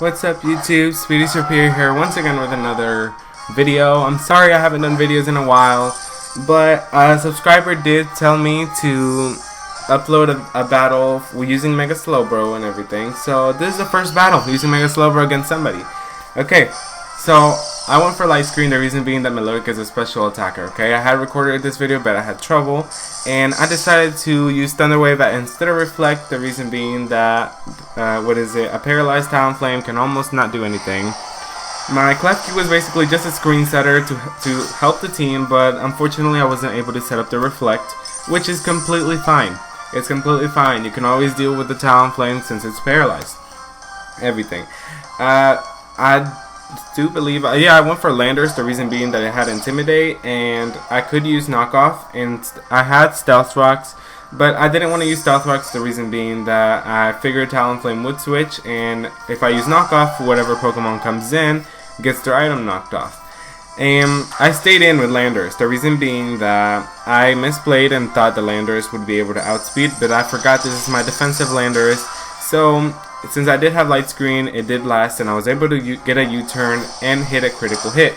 What's up YouTube, Speedy Superior here once again with another video. I'm sorry I haven't done videos in a while, but a subscriber did tell me to upload a battle using Mega Slowbro and everything. So this is the first battle using Mega Slowbro against somebody. Okay, so I went for light screen, the reason being that Melodic is a special attacker. Okay, I had recorded this video but I had trouble, and I decided to use Thunder Wave instead of Reflect, the reason being that a paralyzed Talonflame can almost not do anything. My clef key was basically just a screen setter to help the team, but unfortunately I wasn't able to set up the Reflect, which is completely fine. It's completely fine. You can always deal with the Talonflame since it's paralyzed. Everything. I do believe, I went for Landers, the reason being that it had Intimidate, and I could use Knockoff, and I had Stealth Rocks, but I didn't want to use Stealth Rocks, the reason being that I figured Talonflame would switch, and if I use Knockoff, whatever Pokemon comes in gets their item knocked off. And I stayed in with Landers, the reason being that I misplayed and thought the Landers would be able to outspeed, but I forgot this is my defensive Landers, so since I did have light screen, it did last, and I was able to get a U-turn and hit a critical hit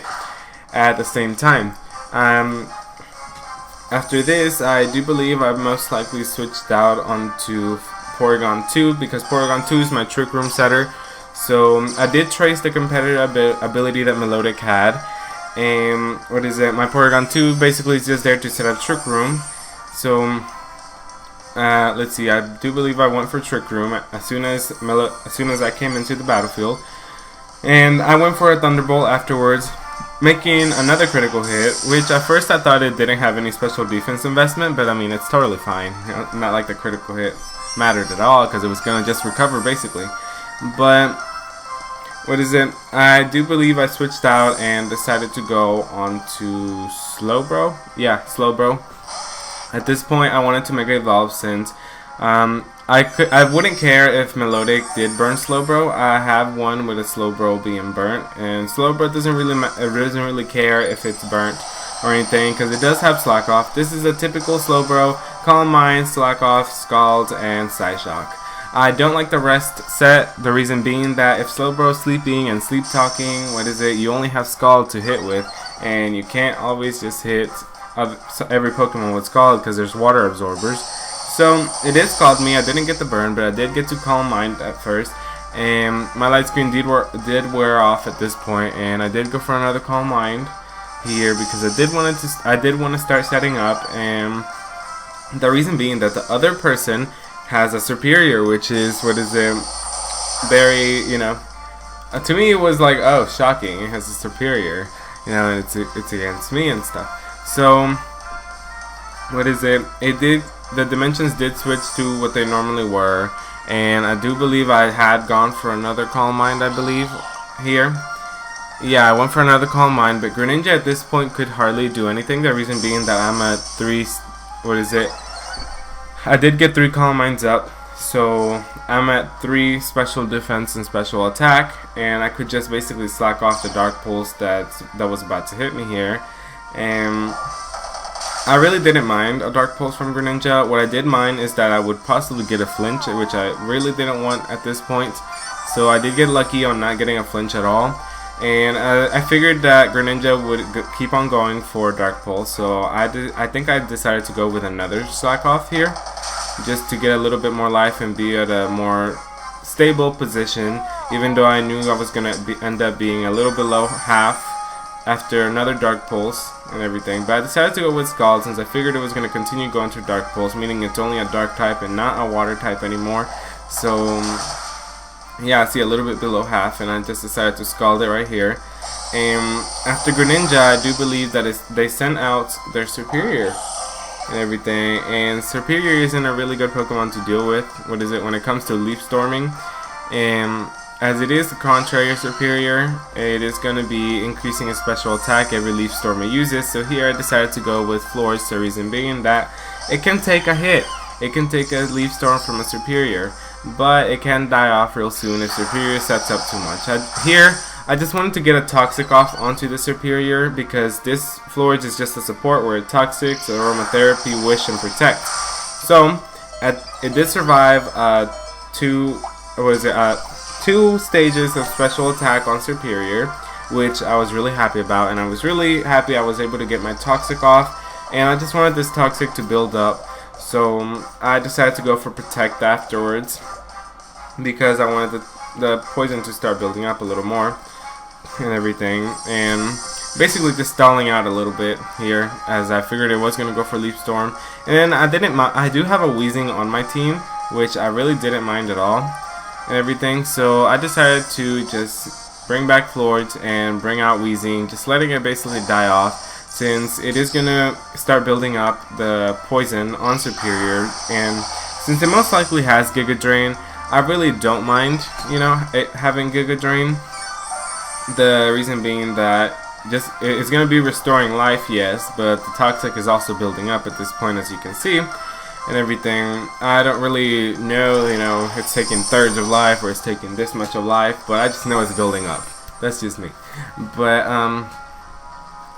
at the same time. After this, I do believe I most likely switched out onto Porygon 2, because Porygon 2 is my Trick Room setter. So I did trace the competitive ability that Melodic had, and my Porygon 2 basically is just there to set up Trick Room. So let's see, I do believe I went for Trick Room as soon as I came into the battlefield, and I went for a Thunderbolt afterwards, making another critical hit, which at first I thought it didn't have any special defense investment, but I mean, it's totally fine. Not like the critical hit mattered at all, because it was gonna just recover basically. But I do believe I switched out and decided to go on to Slowbro. Yeah, Slowbro. At this point, I wanted to Mega Evolve, since I wouldn't care if Melodic did burn Slowbro. I have one with a Slowbro being burnt, and Slowbro doesn't really care if it's burnt or anything, because it does have Slack Off. This is a typical Slowbro: Calm Mind, Slack Off, Scald, and Psyshock. I don't like the rest set, the reason being that if Slowbro is sleeping and sleep talking, you only have Scald to hit with, and you can't always just hit every Pokemon with Scald because there's water absorbers. So it did Scald me. I didn't get the burn, but I did get to Calm Mind at first, and my light screen did wear off at this point, and I did go for another Calm Mind here because I did want to start setting up, and the reason being that the other person has a superior, which is very, to me it was like, oh, shocking, it has a superior, and it's against me and stuff. So the dimensions did switch to what they normally were, and I do believe I had gone for another Calm Mind, I believe, here. Yeah, I went for another Calm Mind, but Greninja at this point could hardly do anything, the reason being that I'm at 3, I did get 3 Calm Minds up, so I'm at 3 special defense and special attack, and I could just basically slack off the Dark Pulse that was about to hit me here. And I really didn't mind a Dark Pulse from Greninja. What I did mind is that I would possibly get a flinch, which I really didn't want at this point. So I did get lucky on not getting a flinch at all. And I figured that Greninja would keep on going for Dark Pulse. So I think I decided to go with another Slack Off here, just to get a little bit more life and be at a more stable position, even though I knew I was going to end up being a little below half after another Dark Pulse and everything. But I decided to go with Scald, since I figured it was going to continue going to Dark Pulse, meaning it's only a Dark type and not a Water type anymore. So yeah, I see a little bit below half, and I just decided to Scald it right here. And after Greninja, I do believe that they sent out their Superior and everything, and Superior isn't a really good Pokemon to deal with when it comes to Leaf Storming. And as it is the contrary of Superior, it is going to be increasing its special attack every Leaf Storm it uses. So here I decided to go with Flores, the reason being that it can take a hit. It can take a Leaf Storm from a Superior, but it can die off real soon if Superior sets up too much. I just wanted to get a Toxic off onto the Superior, because this Flores is just a support where it Toxics, Aromatherapy, Wish, and Protect. So it did survive two 2 stages of special attack on Superior, which I was really happy about, and I was really happy I was able to get my Toxic off, and I just wanted this Toxic to build up, so I decided to go for Protect afterwards, because I wanted the poison to start building up a little more, and everything, and basically just stalling out a little bit here, as I figured it was going to go for Leaf Storm, and I do have a Weezing on my team, which I really didn't mind at all, and everything, so I decided to just bring back Floors and bring out Weezing, just letting it basically die off, since it is gonna start building up the poison on Superior, and since it most likely has Giga Drain, I really don't mind, you know, it having Giga Drain. The reason being that it's gonna be restoring life, yes, but the Toxic is also building up at this point, as you can see. And everything. I don't really know, you know, it's taking thirds of life or it's taking this much of life, but I just know it's building up. That's just me. But I'm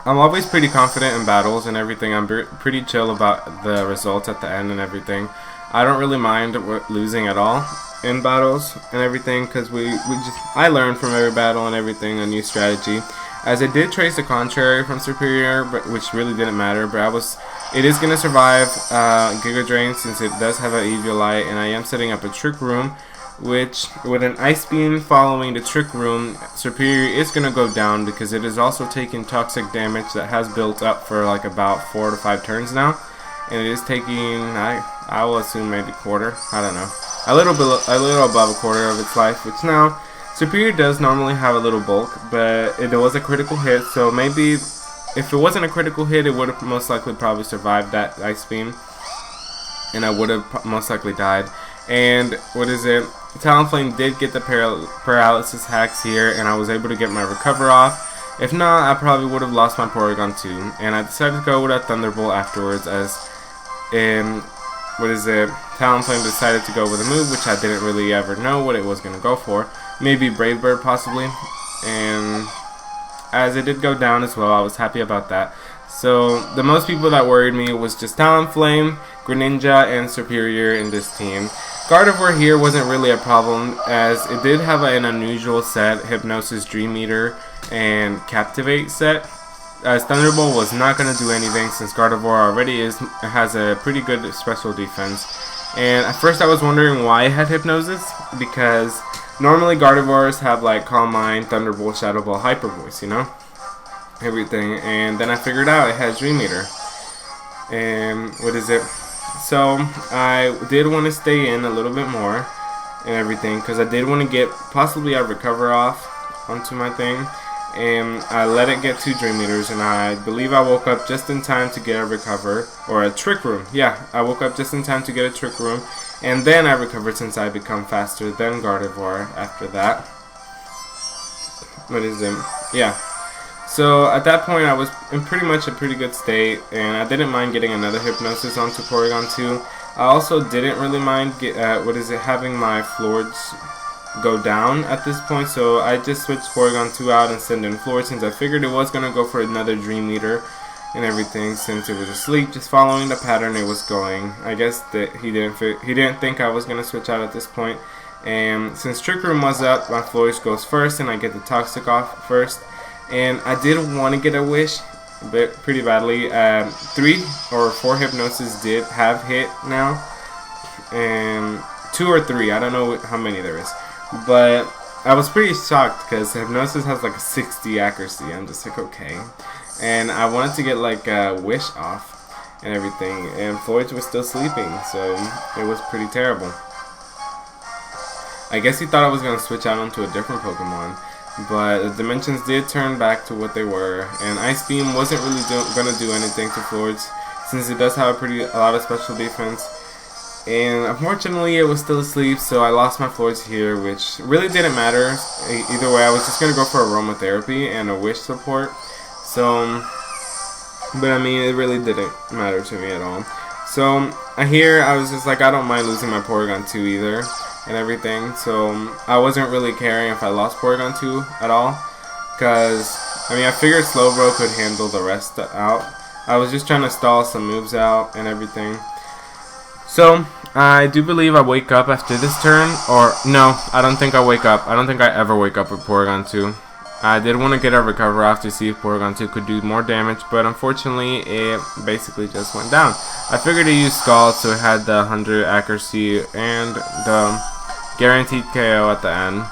always pretty confident in battles and everything. I'm pretty chill about the results at the end and everything. I don't really mind losing at all in battles and everything, because I learned from every battle and everything a new strategy. As I did trace the contrary from Superior, but which really didn't matter, but it is going to survive Giga Drain, since it does have an Eviolite, and I am setting up a Trick Room, which with an Ice Beam following the Trick Room, Superior is going to go down, because it is also taking toxic damage that has built up for like about 4 to 5 turns now, and it is taking, I will assume maybe quarter, I don't know, a little above a quarter of its life, which now Superior does normally have a little bulk, but it was a critical hit, so maybe if it wasn't a critical hit, it would have most likely probably survived that Ice Beam, and I would have most likely died. And Talonflame did get the paralysis hacks here, and I was able to get my recover off. If not, I probably would have lost my Porygon too, and I decided to go with a Thunderbolt afterwards, as Talonflame decided to go with a move which I didn't really ever know what it was going to go for. Maybe Brave Bird possibly, and as it did go down as well, I was happy about that. So the most people that worried me was just Talonflame, Greninja, and Superior in this team. Gardevoir here wasn't really a problem, as it did have an unusual set, Hypnosis, Dream Eater, and Captivate set. As Thunderbolt was not going to do anything, since Gardevoir already has a pretty good special defense. And at first I was wondering why it had Hypnosis, because normally Gardevoirs have like Calm Mind, Thunderbolt, Shadow Ball, Hyper Voice, you know? Everything. And then I figured out it has Dream Eater. And so I did want to stay in a little bit more and everything, because I did want to get possibly a Recover off onto my thing. And I let it get 2 Dream Eaters, and I believe I woke up just in time to get a Recover, or a Trick Room. Yeah, I woke up just in time to get a Trick Room, and then I recovered, since I become faster than Gardevoir after that. Yeah. So at that point I was in pretty much a pretty good state, and I didn't mind getting another Hypnosis onto Porygon 2. I also didn't really mind having my Floors go down at this point, so I just switched Porygon 2 out and sent in Floor, since I figured it was going to go for another Dream Eater and everything, since it was asleep, just following the pattern it was going. I guess that he didn't think I was going to switch out at this point, and since Trick Room was up, my Floors goes first, and I get the Toxic off first, and I did want to get a Wish, but pretty badly. 3 or 4 Hypnosis did have hit now, and 2 or 3, I don't know how many there is. But I was pretty shocked, because Hypnosis has like a 60 accuracy. I'm just like, okay. And I wanted to get like a Wish off and everything, and Floyd was still sleeping, so it was pretty terrible. I guess he thought I was going to switch out onto a different Pokemon, but the dimensions did turn back to what they were, and Ice Beam wasn't really going to do anything to Floyd's, since it does have a lot of special defense. And unfortunately it was still asleep, so I lost my Floors here, which really didn't matter. Either way, I was just going to go for Aromatherapy and a Wish support. So, but I mean, it really didn't matter to me at all. So, I was just like, I don't mind losing my Porygon 2 either, and everything. So, I wasn't really caring if I lost Porygon 2 at all, because, I mean, I figured Slowbro could handle the rest out. I was just trying to stall some moves out and everything. So I do believe I wake up after this turn, or no, I don't think I wake up. I don't think I ever wake up with Porygon 2. I did want to get a recover off to see if Porygon 2 could do more damage, but unfortunately it basically just went down. I figured to use Scald, so it had the 100 accuracy and the guaranteed KO at the end.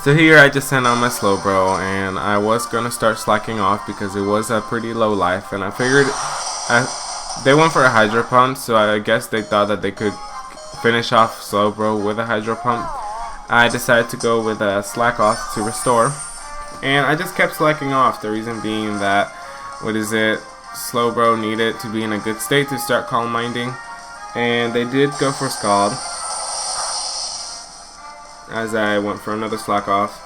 So here I just sent out my Slowbro, and I was going to start slacking off because it was a pretty low life, and I figured they went for a Hydro Pump, so I guess they thought that they could finish off Slowbro with a Hydro Pump. I decided to go with a Slack Off to restore, and I just kept slacking off, the reason being that, Slowbro needed to be in a good state to start Calm Minding, and they did go for Scald, as I went for another Slack Off.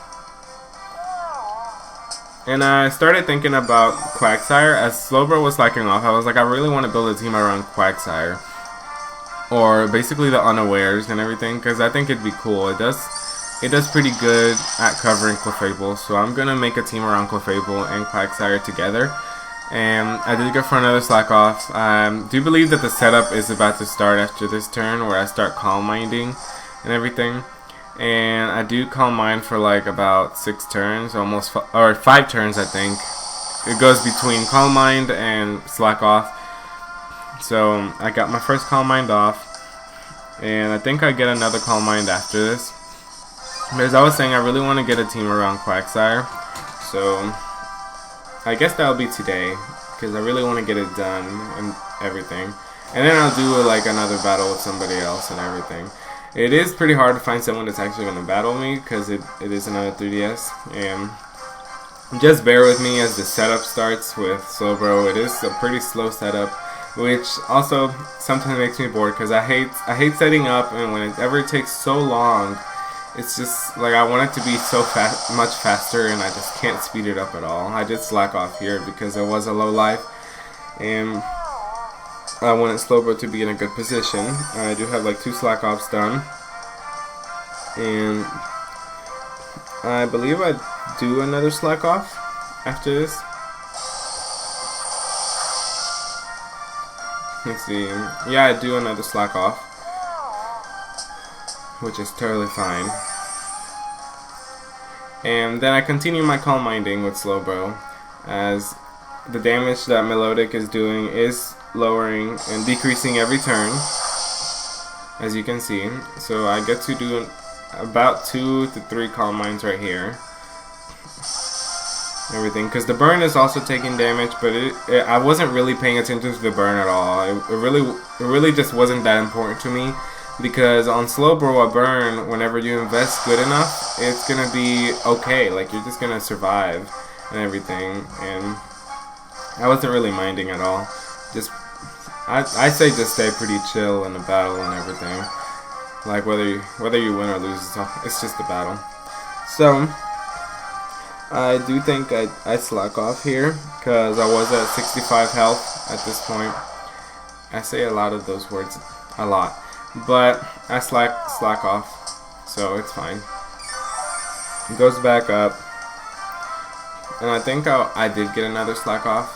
And I started thinking about Quagsire. As Slowbro was slacking off, I was like, I really want to build a team around Quagsire, or basically the Unawares and everything, because I think it'd be cool. It does pretty good at covering Clefable, so I'm gonna make a team around Clefable and Quagsire together. And I did go for another Slack Off. I do believe that the setup is about to start after this turn, where I start Calm Minding and everything. And I do Calm Mind for like about 6 turns, or 5 turns, I think. It goes between Calm Mind and Slack Off. So I got my first Calm Mind off, and I think I get another Calm Mind after this. But as I was saying, I really want to get a team around Quagsire, so I guess that'll be today, because I really want to get it done and everything. And then I'll do like another battle with somebody else and everything. It is pretty hard to find someone that's actually going to battle me, because it is another 3DS, and just bear with me as the setup starts with Slowbro. It is a pretty slow setup, which also sometimes makes me bored, because I hate setting up, and whenever it takes so long, it's just like I want it to be so much faster, and I just can't speed it up at all. I did Slack Off here because it was a low life, and I wanted Slowbro to be in a good position. I do have like 2 Slack Offs done, and I believe I do another Slack Off after this. Let's see. Yeah, I do another Slack Off, which is totally fine. And then I continue my Calm Minding with Slowbro, as the damage that Melodic is doing is lowering and decreasing every turn, as you can see. So I get to do about 2 to 3 Calm Minds right here. Everything, because the burn is also taking damage, but I wasn't really paying attention to the burn at all. It really just wasn't that important to me, because on Slowbro, a burn, whenever you invest good enough, it's gonna be okay. Like, you're just gonna survive and everything, and I wasn't really minding at all. I say just stay pretty chill in the battle and everything. Like, whether you win or lose, it's just a battle. So I do think I Slack Off here, because I was at 65 health at this point. I say a lot of those words a lot, but I slack off, so it's fine. It goes back up, and I think I did get another Slack Off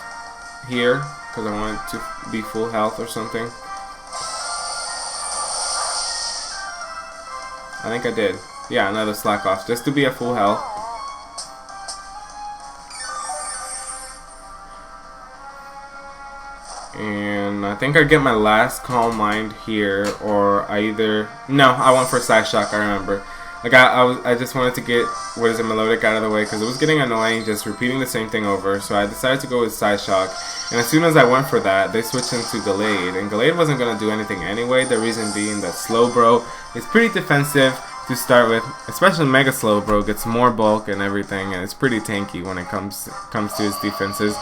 here, because I wanted to be full health or something. I think I did. Yeah, another Slack Off, just to be at full health. And I think I get my last Calm Mind here, or I went for Side Shock. I remember. Like I just wanted to get Melodic out of the way, because it was getting annoying just repeating the same thing over. So I decided to go with Side Shock. And as soon as I went for that, they switched into Gallade, and Gallade wasn't gonna do anything anyway. The reason being that Slowbro is pretty defensive to start with, especially Mega Slowbro gets more bulk and everything, and it's pretty tanky when it comes to his defenses.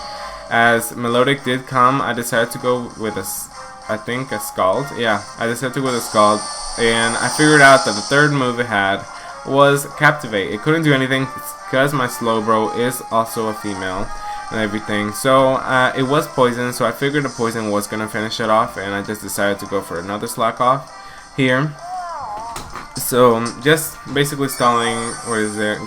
As Melodic did come, I decided to go with a Scald. Yeah, I decided to go with a Scald, and I figured out that the third move it had was Captivate. It couldn't do anything because my Slowbro is also a female and everything. So it was poison, so I figured the poison was going to finish it off, and I just decided to go for another Slack Off here. So just basically stalling,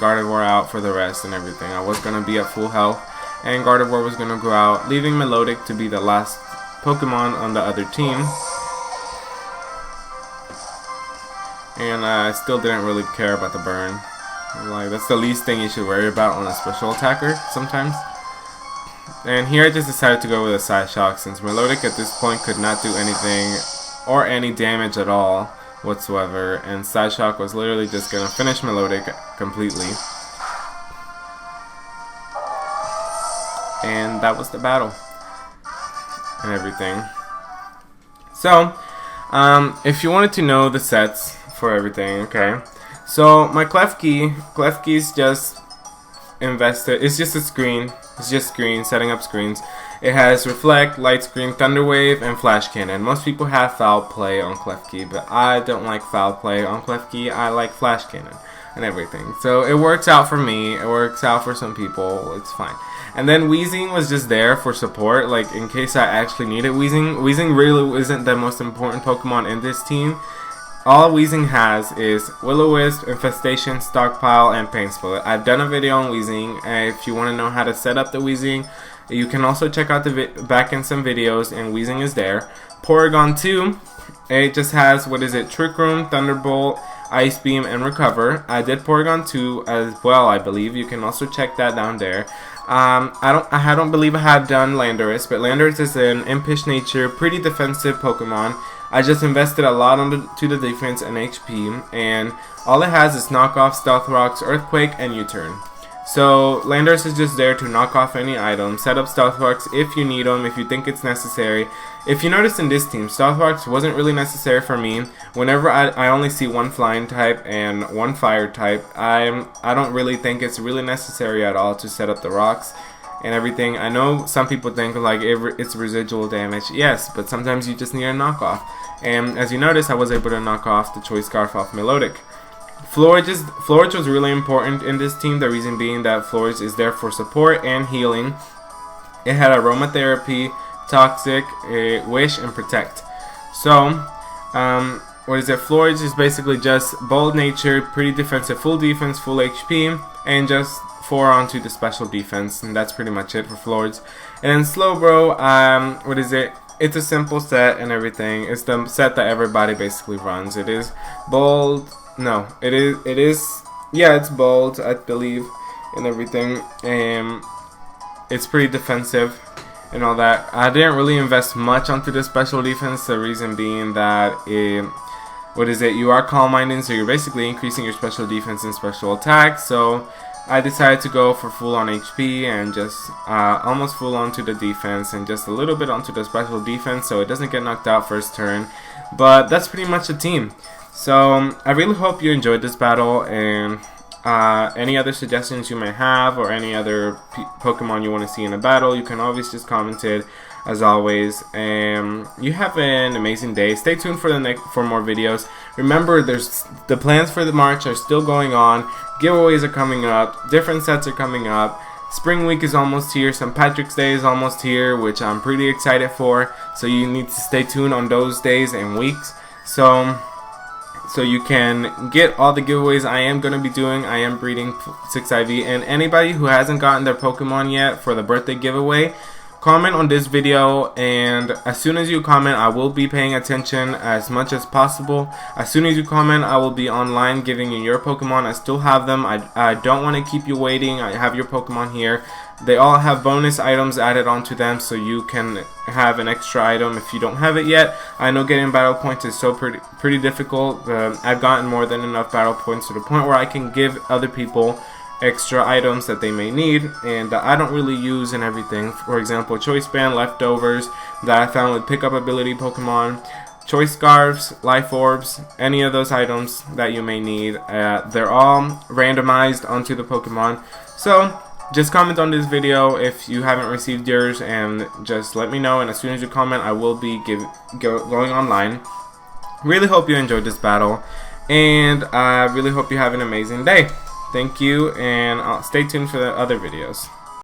Gardevoir out for the rest and everything. I was going to be at full health, and Gardevoir was going to go out, leaving Melodic to be the last Pokemon on the other team. and I still didn't really care about the burn. Like, that's the least thing you should worry about on a special attacker sometimes. And here I just decided to go with a side shock, since Melodic at this point could not do anything or any damage at all whatsoever, and side shock was literally just gonna finish Melodic completely. And that was the battle and everything. So if you wanted to know the sets for everything, okay, so my clef key's just invested. It's just a screen. It's just screen, setting up screens. It has Reflect, Light Screen, Thunder Wave, and Flash Cannon. Most people have Foul Play on Clef Key, but I don't like Foul Play on Clef Key. I like Flash Cannon and everything. So it works out for me. It works out for some people. It's fine. And then Weezing was just there for support, like in case I actually needed Weezing. Weezing really isn't the most important Pokemon in this team. All Weezing has is Will-O-Wisp, Infestation, Stockpile, and Pain Split. I've done a video on Weezing. If you want to know how to set up the Weezing, you can also check out the back in some videos, and Weezing is there. Porygon 2, it just has, what is it, Trick Room, Thunderbolt, Ice Beam, and Recover. I did Porygon 2 as well, I believe. You can also check that down there. I don't believe I have done Landorus, but Landorus is an impish nature, pretty defensive Pokemon. I just invested a lot to the defense and HP, and all it has is Knock Off, Stealth Rocks, Earthquake, and U-Turn. So Landorus is just there to knock off any item, set up Stealth Rocks if you need them, if you think it's necessary. If you notice in this team, Stealth Rocks wasn't really necessary for me. Whenever I only see one Flying type and one Fire type, I don't really think it's really necessary at all to set up the rocks and everything. I know some people think like it's residual damage. Yes, but sometimes you just need a knockoff. And as you notice, I was able to knock off the Choice Scarf off Melodic. Florage was really important in this team, the reason being that Florage is there for support and healing. It had Aromatherapy, Toxic, Wish, and Protect. So, what is it? Florage is basically just bold nature, pretty defensive, full defense, full HP, and just 4 onto the special defense, and that's pretty much it for Florage. And then Slowbro, what is it? It's a simple set and everything. It's the set that everybody basically runs. It is bold. No, it is. Yeah, it's bold, I believe, and everything. And it's pretty defensive and all that. I didn't really invest much onto the special defense. The reason being that what is it? You are Calm Minded, so you're basically increasing your special defense and special attack. So I decided to go for full on HP and just almost full on to the defense and just a little bit onto the special defense so it doesn't get knocked out first turn. But that's pretty much the team. So I really hope you enjoyed this battle, and any other suggestions you may have or any other Pokemon you want to see in a battle, you can always just comment it as always. And you have an amazing day. Stay tuned for more videos. Remember, the plans for the March are still going on. Giveaways are coming up. Different sets are coming up. Spring Week is almost here. St. Patrick's Day is almost here, which I'm pretty excited for. So you need to stay tuned on those days and weeks. So you can get all the giveaways I am going to be doing. I am breeding 6IV, and anybody who hasn't gotten their Pokemon yet for the birthday giveaway, comment on this video, and as soon as you comment, I will be paying attention as much as possible. As soon as you comment, I will be online giving you your Pokemon. I still have them. I don't want to keep you waiting. I have your Pokemon here. They all have bonus items added onto them, so you can have an extra item if you don't have it yet. I know getting battle points is so pretty difficult. I've gotten more than enough battle points to the point where I can give other people extra items that they may need and that I don't really use and everything. For example, Choice Band, Leftovers that I found with pickup ability Pokemon, Choice Scarves, Life Orbs, any of those items that you may need. They're all randomized onto the Pokemon. So just comment on this video if you haven't received yours, and just let me know, and as soon as you comment, I will be going online. Really hope you enjoyed this battle, and I really hope you have an amazing day. Thank you, and stay tuned for the other videos.